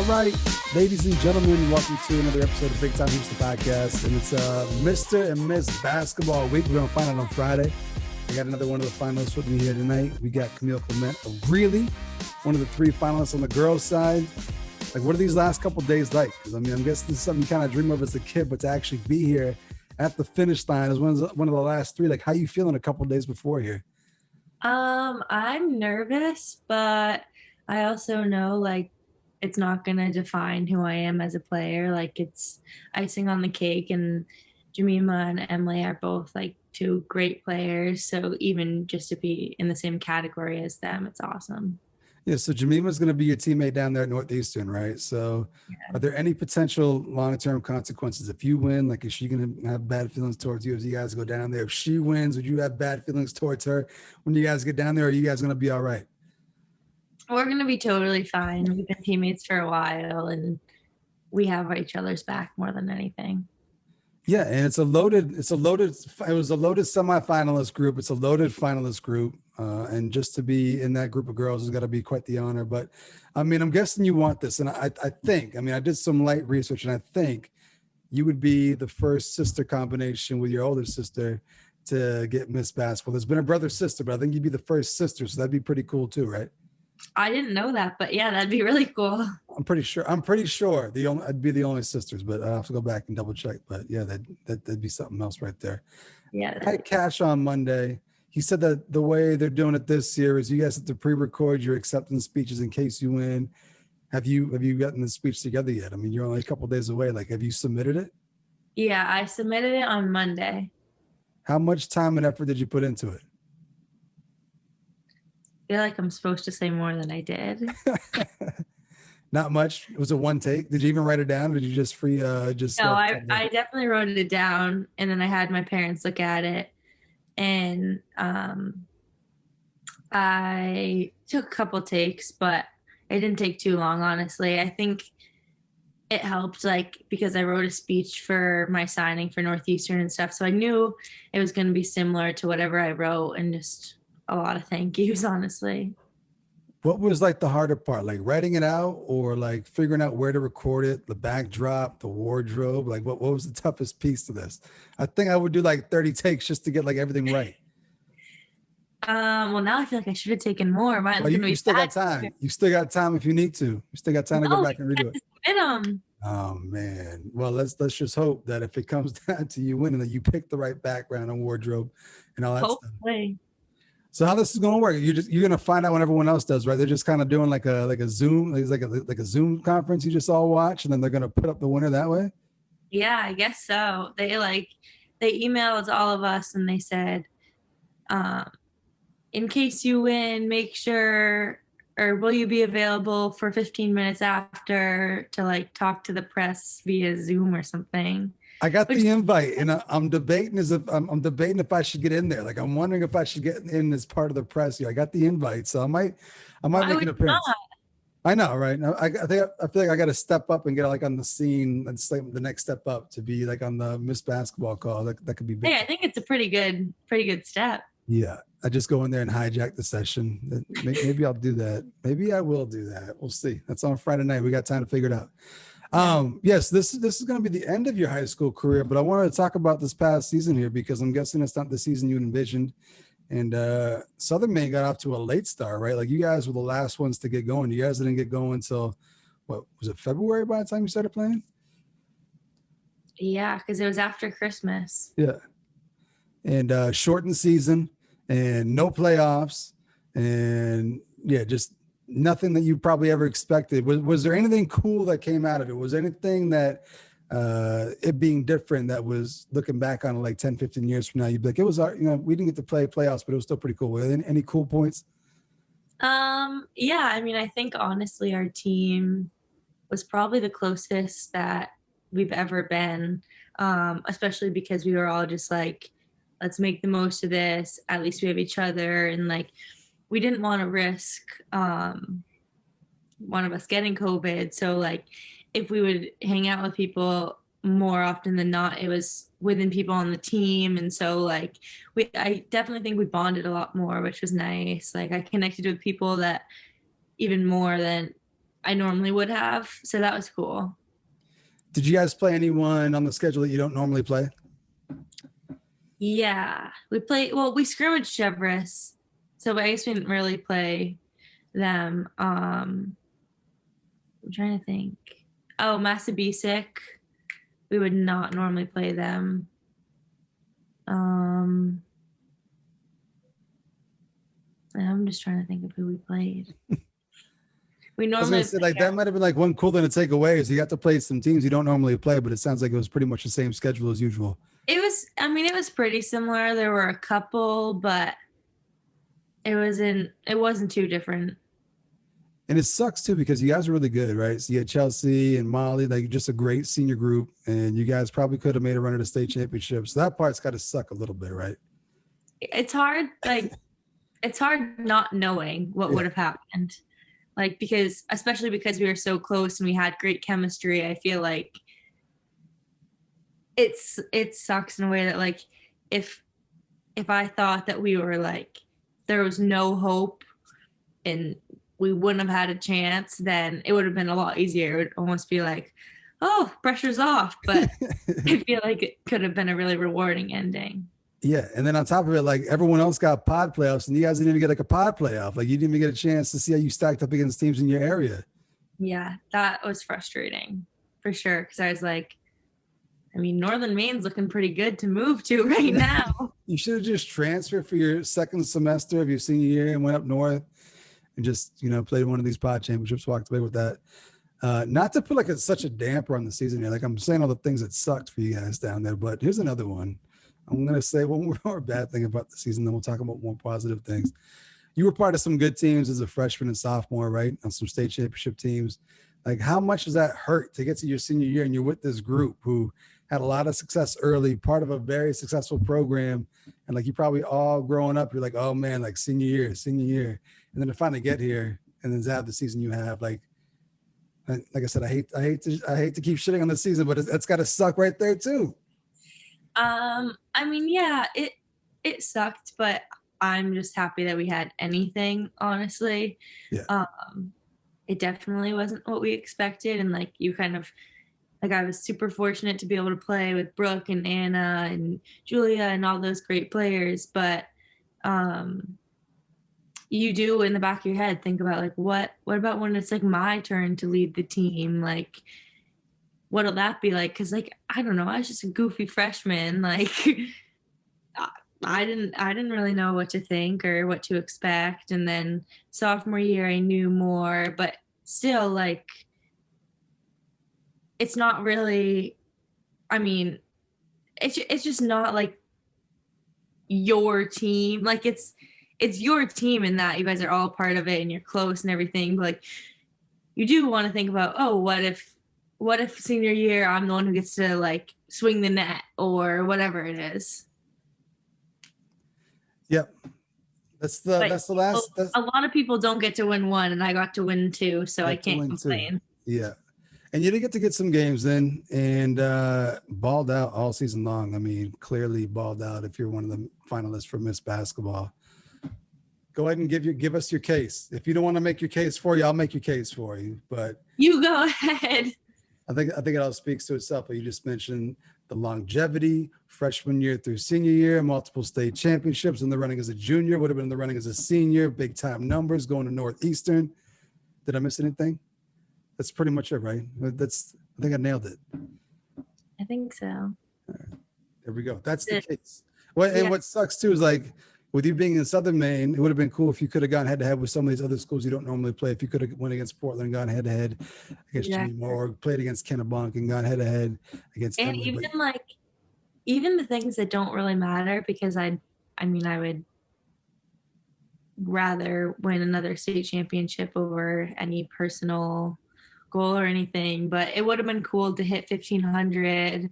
right, ladies and gentlemen, welcome to another episode of Big Time Hoops, the podcast. And it's Mr. and Miss Basketball Week. We're going to find out on Friday. We got another one of the finalists with me here tonight. We got Camille Clement of Greely, one of the three finalists on the girls' side. Like, what are these last couple of days like? Because, I mean, I'm guessing this is something you kind of dream of as a kid, but to actually be here at the finish line is one of the last three. Like, how you feeling a couple of days before here? I'm nervous, but I also know, like, it's not going to define who I am as a player. Like, it's icing on the cake, and Jemima and Emily are both, like, two great players. So even just to be in the same category as them, it's awesome. Yeah, so Jemima's going to be your teammate down there at Northeastern, right? So Are there any potential long-term consequences if you win? Like, is she going to have bad feelings towards you as you guys go down there? If she wins, would you have bad feelings towards her when you guys get down there? Or are you guys going to be all right? We're going to be totally fine. We've been teammates for a while, and we have each other's back more than anything. Yeah, and it was a loaded semifinalist group. It's a loaded finalist group. And just to be in that group of girls has got to be quite the honor. But I mean, I'm guessing you want this. And I think, I did some light research, and I think you would be the first sister combination with your older sister to get Miss Basketball. There's been a brother-sister, but I think you'd be the first sister. So that'd be pretty cool too, right? I didn't know that, but yeah, that'd be really cool. I'm pretty sure I'd be the only sisters, but I have to go back and double check. But yeah, that'd be something else right there. Yeah. I had Cash on Monday. He said that the way they're doing it this year is you guys have to pre-record your acceptance speeches in case you win. Have you gotten the speech together yet? I mean, you're only a couple of days away. Like, have you submitted it? Yeah, I submitted it on Monday. How much time and effort did you put into it? I feel like I'm supposed to say more than I did. Not much. It was a one take. Did you even write it down? Or did you just No, I definitely wrote it down, and then I had my parents look at it, and I took a couple takes, but it didn't take too long, honestly. I think it helped, like, because I wrote a speech for my signing for Northeastern and stuff, so I knew it was going to be similar to whatever I wrote, and just a lot of thank yous, honestly. What was like the harder part, like writing it out or like figuring out where to record it, the backdrop, the wardrobe? Like what was the toughest piece to this? I think I would do like 30 takes just to get like everything right. Well, now I feel like I should have taken more. Well, you still got time. You still got time if you need to. You still got time to go back and redo it. Oh man. Well, let's just hope that if it comes down to you winning, that you pick the right background and wardrobe and all that Hopefully. stuff. So how this is going to work? You're going to find out when everyone else does, right? They're just kind of doing like a Zoom, like a Zoom conference. You just all watch, and then they're going to put up the winner that way. Yeah, I guess so. They emailed all of us, and they said, in case you win, make sure, or will you be available for 15 minutes after to like talk to the press via Zoom or something. I got the invite, and I'm debating if I should get in there. Like, I'm wondering if I should get in as part of the press here. I got the invite, so I might make an appearance. Not? I know, right? I feel like I got to step up and get like on the scene. That's like the next step up to be like on the Miss Basketball call. That could be big. Hey, I think it's a pretty good step. Yeah, I just go in there and hijack the session. Maybe I'll do that. Maybe I will do that. We'll see. That's on Friday night. We got time to figure it out. Yes, this is going to be the end of your high school career, but I wanted to talk about this past season here because I'm guessing it's not the season you envisioned. And Southern Maine got off to a late start, right? Like, you guys were the last ones to get going. You guys didn't get going until, what was it, February by the time you started playing? Yeah, because it was after Christmas. Yeah. And shortened season and no playoffs and yeah, just nothing that you probably ever expected. Was there anything cool that came out of it? Was there anything that it being different that was looking back on it like 10, 15 years from now, you'd be like, it was, we didn't get to play playoffs, but it was still pretty cool. Were there any cool points? Yeah, I think honestly, our team was probably the closest that we've ever been, especially because we were all just like, let's make the most of this. At least we have each other. And like, we didn't want to risk one of us getting COVID. So like, if we would hang out with people more often than not, it was within people on the team. And so like, I definitely think we bonded a lot more, which was nice. Like, I connected with people that even more than I normally would have. So that was cool. Did you guys play anyone on the schedule that you don't normally play? Yeah, we scrimmaged Chevrolet, so I guess we didn't really play them. I'm trying to think. Oh, Massabesic, we would not normally play them. I'm just trying to think of who we played. We I was normally gonna say, like, that might have been like one cool thing to take away is you got to play some teams you don't normally play, but it sounds like it was pretty much the same schedule as usual. It was pretty similar. There were a couple, but it wasn't too different. And it sucks too because you guys are really good, right? So you had Chelsea and Molly, like just a great senior group, and you guys probably could have made a run at the state championship. So that part's got to suck a little bit, right? It's hard, it's hard not knowing what would have happened. Like, especially because we were so close and we had great chemistry, I feel like it sucks in a way that, like, if I thought that we were like, there was no hope and we wouldn't have had a chance, then it would have been a lot easier. It would almost be like, oh, pressure's off. But I feel like it could have been a really rewarding ending. Yeah. And then on top of it, like everyone else got pod playoffs and you guys didn't even get like a pod playoff. Like you didn't even get a chance to see how you stacked up against teams in your area. Yeah, that was frustrating for sure. Cause I was like, I mean, Northern Maine's looking pretty good to move to right now. You should have just transferred for your second semester of your senior year and went up north and just, played one of these pod championships, walked away with that. Not to put like such a damper on the season here. Like I'm saying all the things that sucked for you guys down there, but here's another one. I'm going to say one more bad thing about the season, then we'll talk about more positive things. You were part of some good teams as a freshman and sophomore, right? On some state championship teams. Like how much does that hurt to get to your senior year and you're with this group who had a lot of success early, part of a very successful program. And like you probably all growing up, you're like, oh man, like senior year. And then to finally get here and then to have the season you have, like I said, I hate to keep shitting on the season, but it's got to suck right there too. I mean, yeah, it sucked, but I'm just happy that we had anything, honestly. Yeah. It definitely wasn't what we expected. And like you kind of, like I was super fortunate to be able to play with Brooke and Anna and Julia and all those great players. But you do in the back of your head think about like, what about when it's like my turn to lead the team? Like, what'll that be like? Cause like, I don't know, I was just a goofy freshman. Like I didn't really know what to think or what to expect. And then sophomore year, I knew more, but still like, it's not really, I mean, it's just not like your team. Like it's your team in that you guys are all part of it and you're close and everything. But like, you do want to think about, oh, what if senior year I'm the one who gets to like swing the net or whatever it is. Yep. That's the last. A lot of people don't get to win one, and I got to win two, so I can't complain. Yeah. And you did get some games then and balled out all season long. I mean, clearly balled out if you're one of the finalists for Miss Basketball. Go ahead and give us your case. If you don't want to make your case for you, I'll make your case for you. But you go ahead. I think it all speaks to itself. But you just mentioned the longevity, freshman year through senior year, multiple state championships in the running as a junior, would have been in the running as a senior, big time numbers, going to Northeastern. Did I miss anything? That's pretty much it, right? I think I nailed it. I think so. All right. There we go. That's the case. And what sucks too is like with you being in Southern Maine, it would have been cool if you could have gone head to head with some of these other schools you don't normally play. If you could have went against Portland and gone head to head against Jimmy Moore, played against Kennebunk and gone head to head against and Emily, even the things that don't really matter, because I would rather win another state championship over any personal goal or anything, but it would have been cool to hit 1500,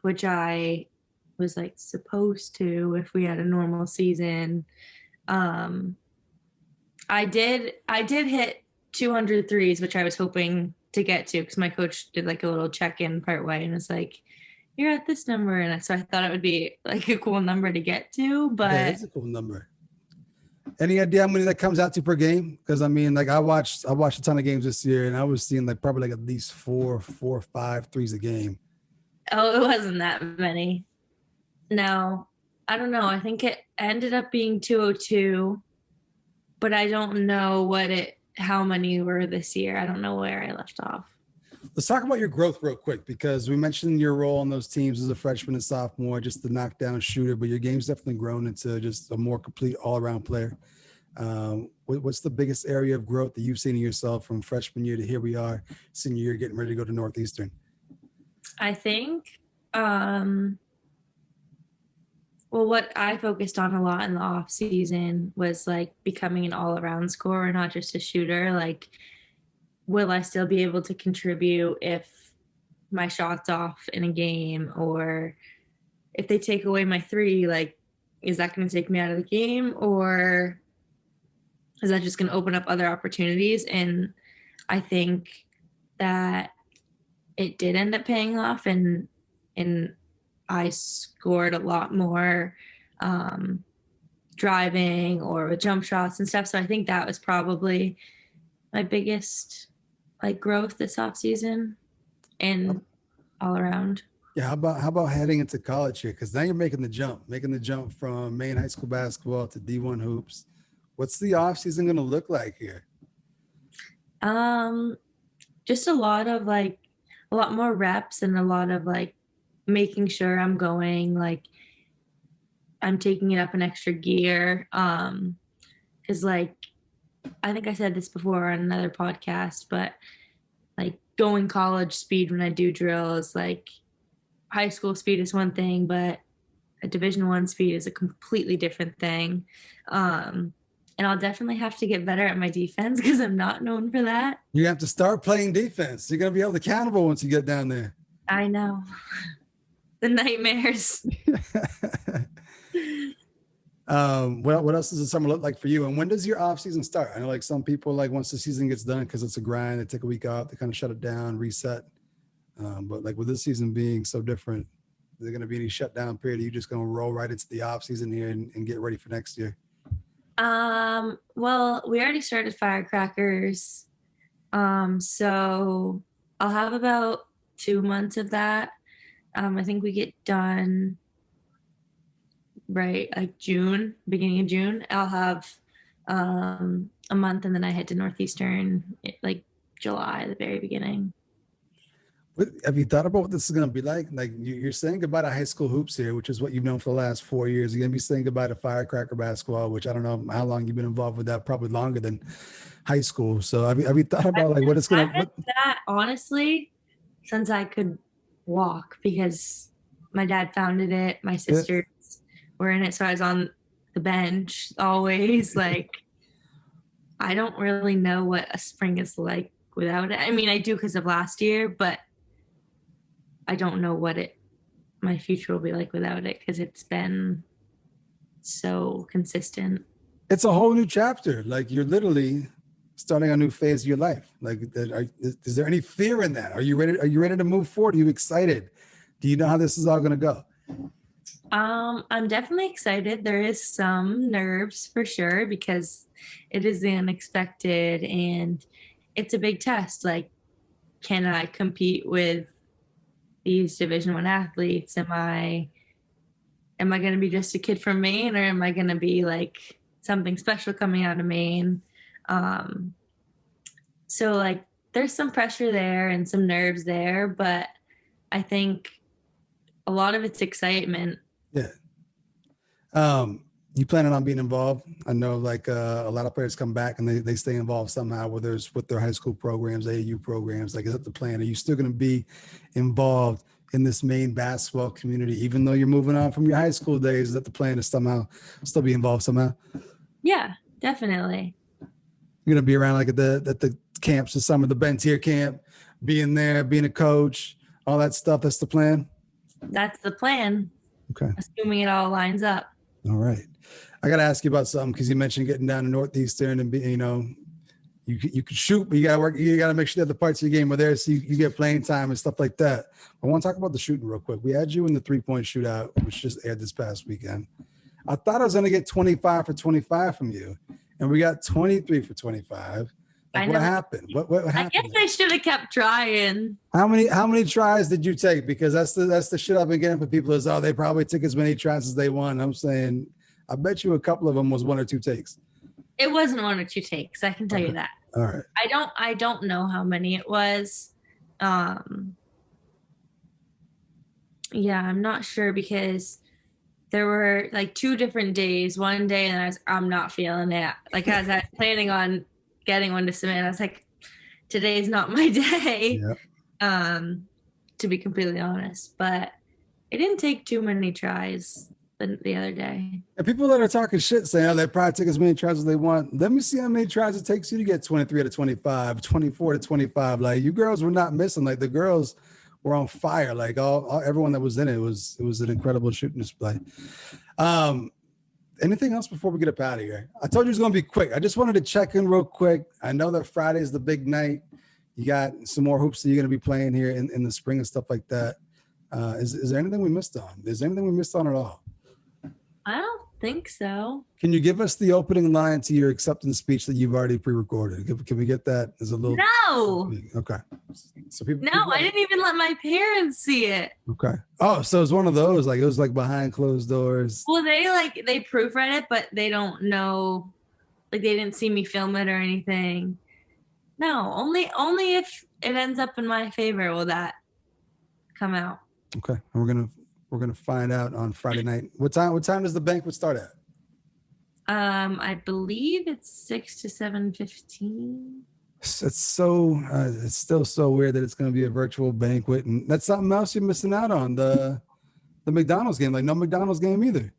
which I was like supposed to if we had a normal season. I did hit 200 threes, which I was hoping to get to because my coach did like a little check-in part way and was like, you're at this number. And so I thought it would be like a cool number to get to, but yeah, it's a cool number. Any idea how many that comes out to per game? Because I mean, like I watched a ton of games this year, and I was seeing like probably like at least four or five threes a game. Oh, it wasn't that many. No, I don't know. I think it ended up being 202, but I don't know how many were this year. I don't know where I left off. Let's talk about your growth real quick, because we mentioned your role on those teams as a freshman and sophomore, just the knockdown shooter, but your game's definitely grown into just a more complete all-around player. What's the biggest area of growth that you've seen in yourself from freshman year to here we are, senior year, getting ready to go to Northeastern? I think, well, what I focused on a lot in the off season was like becoming an all-around scorer, not just a shooter. Like, will I still be able to contribute if my shot's off in a game, or if they take away my three, like, is that going to take me out of the game, or is that just going to open up other opportunities? And I think that it did end up paying off, and I scored a lot more driving or with jump shots and stuff. So I think that was probably my biggest like growth this off season and all around. Yeah, how about heading into college here? Because now you're making the jump from Maine high school basketball to D1 hoops. What's the off season going to look like here? Just a lot more reps, and a lot of like making sure I'm going, like I'm taking it up an extra gear. Cause like, I think I said this before on another podcast, but like going college speed when I do drills, like high school speed is one thing, but a Division I speed is a completely different thing. And I'll definitely have to get better at my defense because I'm not known for that. You have to start playing defense. You're going to be held accountable once you get down there. I know. The nightmares. What else does the summer look like for you? And when does your off season start? I know like some people, like once the season gets done, because it's a grind, they take a week off, they kind of shut it down, reset. But like with this season being so different, is there going to be any shutdown period? Are you just going to roll right into the off season here and get ready for next year? Well, we already started firecrackers. So I'll have about 2 months of that. I think we get done right like June, beginning of June. I'll have a month, and then I head to Northeastern like July, the very beginning. Have you thought about what this is going to be like? Like you're saying goodbye to high school hoops here, which is what you've known for the last 4 years. You're going to be saying goodbye to firecracker basketball, which I don't know how long you've been involved with that, probably longer than high school. So have you thought about like what it's going to be? That honestly, since I could walk, because my dad founded it, my sisters were in it. So I was on the bench always. Like, I don't really know what a spring is like without it. I mean, I do because of last year, but I don't know what my future will be like without it, because it's been so consistent. It's a whole new chapter. Like you're literally starting a new phase of your life. Like, is there any fear in that? Are you ready? Are you ready to move forward? Are you excited? Do you know how this is all going to go? I'm definitely excited. There is some nerves for sure, because it is the unexpected and it's a big test. Like, can I compete with these Division I athletes? Am I going to be just a kid from Maine, or am I going to be like something special coming out of Maine? So like there's some pressure there and some nerves there, but I think a lot of it's excitement. Yeah. You planning on being involved? I know like a lot of players come back and they stay involved somehow, whether it's with their high school programs, AAU programs. Like, is that the plan? Are you still going to be involved in this Maine basketball community, even though you're moving on from your high school days? Is that the plan, to somehow still be involved somehow? Yeah, definitely. You're going to be around like at the camps, the summer, the Ben Tier camp, being there, being a coach, all that stuff. That's the plan? That's the plan. Okay. Assuming it all lines up. All right. I got to ask you about something, because you mentioned getting down to Northeastern and you could shoot, but you got to work. You got to make sure that the parts of your game are there, so you get playing time and stuff like that. I want to talk about the shooting real quick. We had you in the 3-point shootout, which just aired this past weekend. I thought I was going to get 25 for 25 from you. and we got 23 for 25. Like, what happened? What happened? I guess I should have kept trying. How many tries did you take? Because that's the shit I've been getting from people is, oh, they probably took as many tries as they want. I'm saying, I bet you a couple of them was 1 or 2 takes. It wasn't 1 or 2 takes. I can tell you that. All right. I don't know how many it was. Yeah, I'm not sure because there were like 2 different days. One day and I'm not feeling it. Like I was planning on getting one to submit. I was like, today's not my day. Yeah. To be completely honest. But it didn't take too many tries the other day. And people that are talking shit saying, oh, they probably take as many tries as they want. Let me see how many tries it takes you to get 23 to 25, 24 to 25. Like, you girls were not missing. Like, the girls were on fire. Like, everyone that was in it was an incredible shooting display. Anything else before we get up out of here? I told you it was going to be quick. I just wanted to check in real quick. I know that Friday is the big night. You got some more hoops that you're going to be playing here in the spring and stuff like that. Is there anything we missed on? Is there anything we missed on at all? I don't think so. Can you give us the opening line to your acceptance speech that you've already pre-recorded? Can we get that as a little? No. Okay. So people. No, I didn't even let my parents see it. Okay. Oh, so it's one of those. Like, it was like behind closed doors. Well, they proofread it, but they don't know. Like, they didn't see me film it or anything. No, only if it ends up in my favor will that come out. Okay. And we're gonna find out on Friday night. What time does the banquet start at? I believe it's 6 to 7:15. It's still so weird that it's going to be a virtual banquet, and that's something else you're missing out on, the McDonald's game. Like, no McDonald's game either.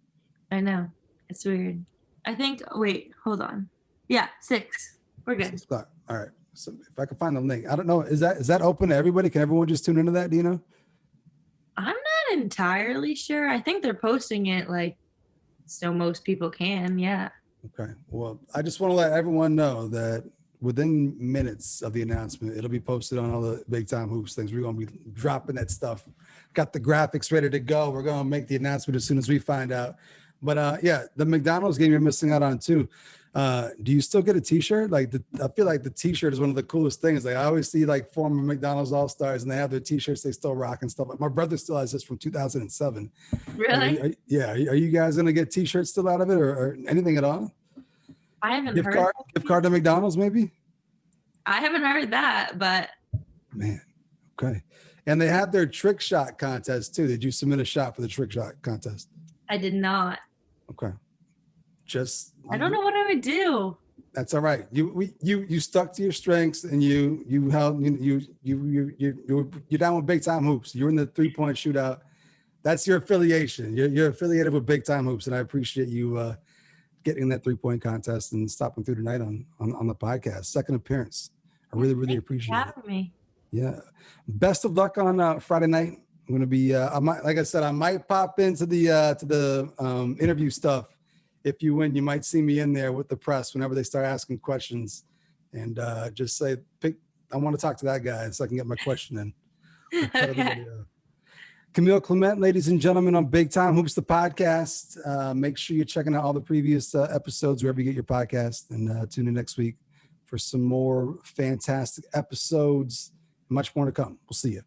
I know, it's weird. I think. Wait, hold on. Yeah, 6. We're good. 6 o'clock. All right. So if I can find the link, I don't know. Is that open to everybody? Can everyone just tune into that? Do you know? I'm not entirely sure. I think they're posting it like so most people can. Yeah. Okay. Well, I just want to let everyone know that within minutes of the announcement, it'll be posted on all the Big Time Hoops things. We're going to be dropping that stuff. Got the graphics ready to go. We're going to make the announcement as soon as we find out. But yeah, the McDonald's game you're missing out on too. Do you still get a t-shirt? Like, I feel like the t-shirt is one of the coolest things. Like, I always see like former McDonald's All-Stars and they have their t-shirts they still rock and stuff. Like, my brother still has this from 2007. Really? Are you guys going to get t-shirts still out of it or anything at all? I haven't gift heard. Gift card to McDonald's maybe? I haven't heard that, but. Man, okay. And they have their trick shot contest too. Did you submit a shot for the trick shot contest? I did not. Okay. I don't know what I would do. That's all right. You stuck to your strengths and you're down with Big Time Hoops. You're in the 3-point shootout. That's your affiliation. You're affiliated with Big Time Hoops, and I appreciate you getting in that 3-point contest and stopping through tonight on the podcast. Second appearance. I really appreciate it. Having me. Yeah. Best of luck on Friday night. I'm gonna be. I might pop into the interview stuff. If you win, you might see me in there with the press whenever they start asking questions, and just say, I want to talk to that guy so I can get my question in. Okay. Camille Clement, ladies and gentlemen, on Big Time Hoops, the podcast. Make sure you're checking out all the previous episodes wherever you get your podcast, and tune in next week for some more fantastic episodes. Much more to come. We'll see you.